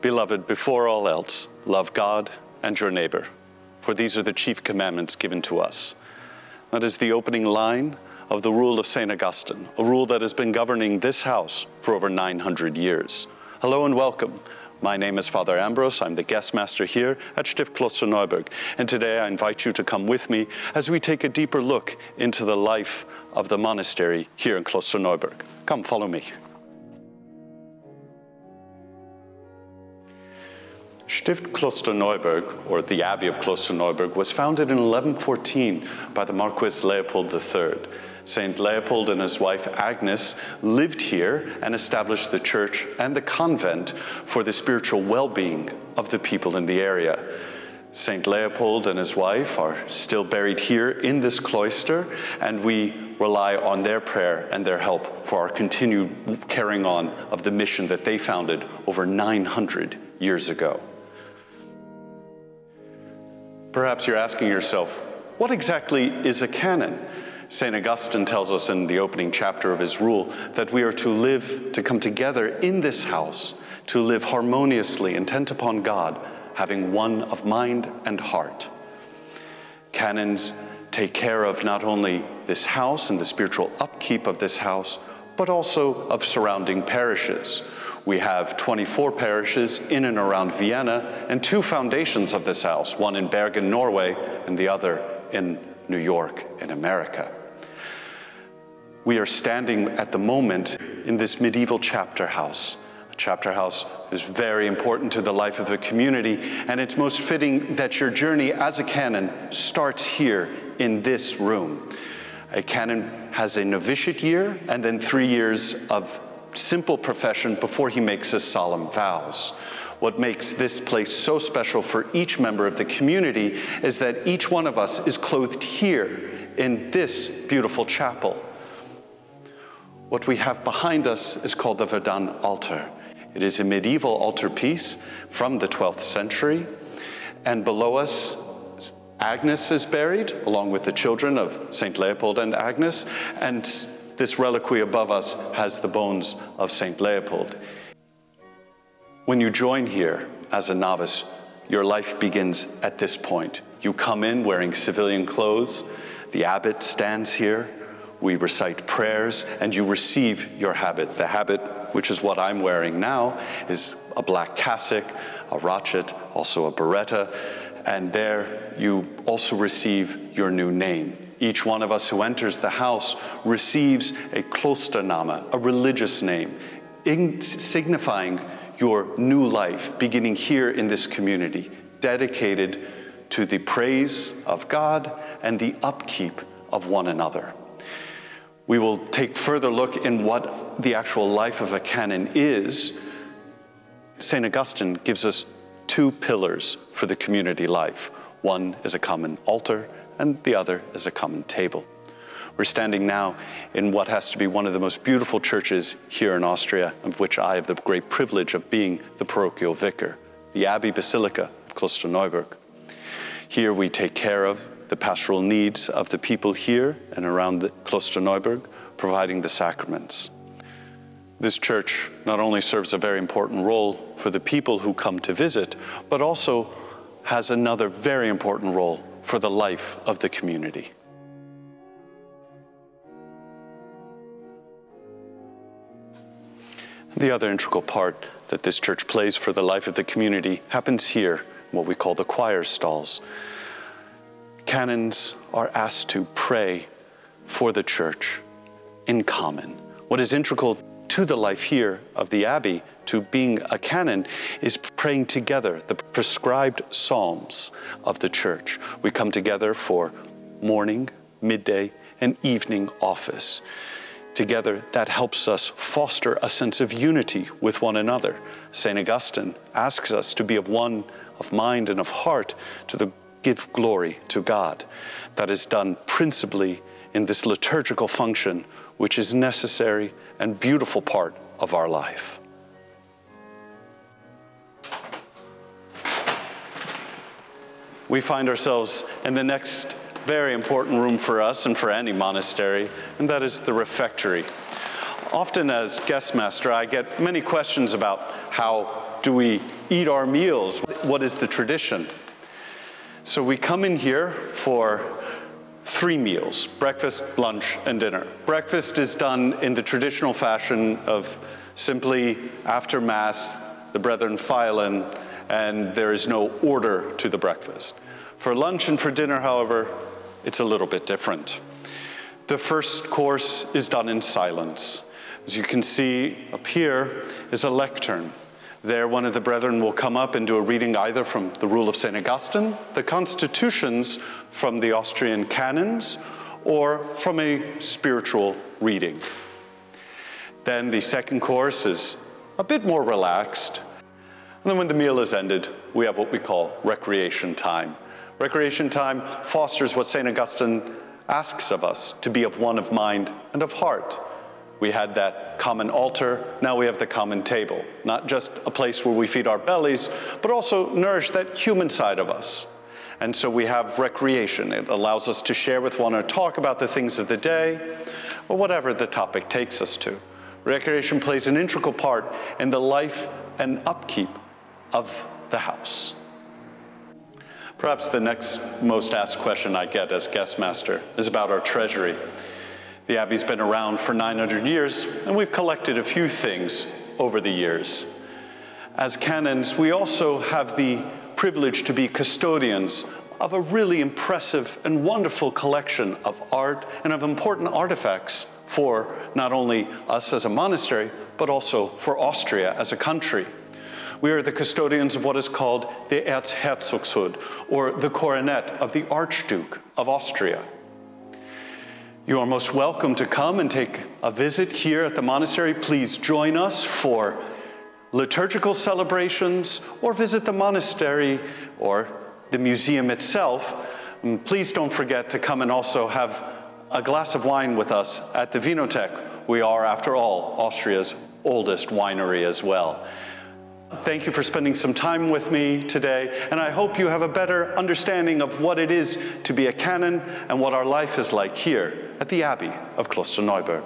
Beloved, before all else, love God and your neighbor, for these are the chief commandments given to us. That is the opening line of the rule of St. Augustine, a rule that has been governing this house for over 900 years. Hello and welcome. My name is Father Ambros. I'm the guest master here at Stift Klosterneuburg. And today I invite you to come with me as we take a deeper look into the life of the monastery here in Klosterneuburg. Come, follow me. Stift Klosterneuburg, or the Abbey of Klosterneuburg, was founded in 1114 by the Marquis Leopold III. Saint Leopold and his wife Agnes lived here and established the church and the convent for the spiritual well-being of the people in the area. Saint Leopold and his wife are still buried here in this cloister, and we rely on their prayer and their help for our continued carrying on of the mission that they founded over 900 years ago. Perhaps you're asking yourself, what exactly is a canon? St. Augustine tells us in the opening chapter of his rule that we are to come together in this house, to live harmoniously, intent upon God, having one of mind and heart. Canons take care of not only this house and the spiritual upkeep of this house, but also of surrounding parishes. We have 24 parishes in and around Vienna and 2 foundations of this house, one in Bergen, Norway, and the other in New York in America. We are standing at the moment in this medieval chapter house. A chapter house is very important to the life of a community, and it's most fitting that your journey as a canon starts here in this room. A canon has a novitiate year and then 3 years of simple profession before he makes his solemn vows. What makes this place so special for each member of the community is that each one of us is clothed here in this beautiful chapel. What we have behind us is called the Verdun altar. It is a medieval altarpiece from the 12th century, and below us Agnes is buried along with the children of St. Leopold and Agnes, and this reliquary above us has the bones of St. Leopold. When you join here as a novice, your life begins at this point. You come in wearing civilian clothes, the abbot stands here, we recite prayers, and you receive your habit. The habit, which is what I'm wearing now, is a black cassock, a rochet, also a beretta, and there you also receive your new name. Each one of us who enters the house receives a Klostername, a religious name, signifying your new life, beginning here in this community, dedicated to the praise of God and the upkeep of one another. We will take further look in what the actual life of a canon is. St. Augustine gives us 2 pillars for the community life. One is a common altar, and the other is a common table. We're standing now in what has to be one of the most beautiful churches here in Austria, of which I have the great privilege of being the parochial vicar, the Abbey Basilica of Klosterneuburg. Here we take care of the pastoral needs of the people here and around the Klosterneuburg, providing the sacraments. This church not only serves a very important role for the people who come to visit, but also has another very important role for the life of the community. The other integral part that this church plays for the life of the community happens here, what we call the choir stalls. Canons are asked to pray for the church in common. What is integral to the life here of the Abbey, to being a canon, is praying together the prescribed psalms of the church. We come together for morning, midday, and evening office. Together, that helps us foster a sense of unity with one another. St. Augustine asks us to be of one of mind and of heart to give glory to God. That is done principally in this liturgical function, which is necessary and beautiful part of our life. We find ourselves in the next very important room for us and for any monastery, and that is the refectory. Often as guest master, I get many questions about how do we eat our meals? What is the tradition? So we come in here for 3 meals: breakfast, lunch, and dinner. Breakfast is done in the traditional fashion of simply after Mass, the brethren file in, and there is no order to the breakfast. For lunch and for dinner, however, it's a little bit different. The first course is done in silence. As you can see up here is a lectern. There, one of the brethren will come up and do a reading either from the Rule of St. Augustine, the Constitutions from the Austrian Canons, or from a spiritual reading. Then the second course is a bit more relaxed. And then when the meal is ended, we have what we call recreation time. Recreation time fosters what St. Augustine asks of us, to be of one of mind and of heart. We had that common altar, now we have the common table. Not just a place where we feed our bellies, but also nourish that human side of us. And so we have recreation. It allows us to share with one another, talk about the things of the day, or whatever the topic takes us to. Recreation plays an integral part in the life and upkeep of the house. Perhaps the next most asked question I get as guest master is about our treasury. The Abbey's been around for 900 years, and we've collected a few things over the years. As canons, we also have the privilege to be custodians of a really impressive and wonderful collection of art and of important artifacts for not only us as a monastery, but also for Austria as a country. We are the custodians of what is called the Erzherzogshut, or the coronet of the Archduke of Austria. You are most welcome to come and take a visit here at the monastery. Please join us for liturgical celebrations, or visit the monastery or the museum itself. And please don't forget to come and also have a glass of wine with us at the Vinothek. We are, after all, Austria's oldest winery as well. Thank you for spending some time with me today, and I hope you have a better understanding of what it is to be a canon and what our life is like here at the Abbey of Klosterneuburg.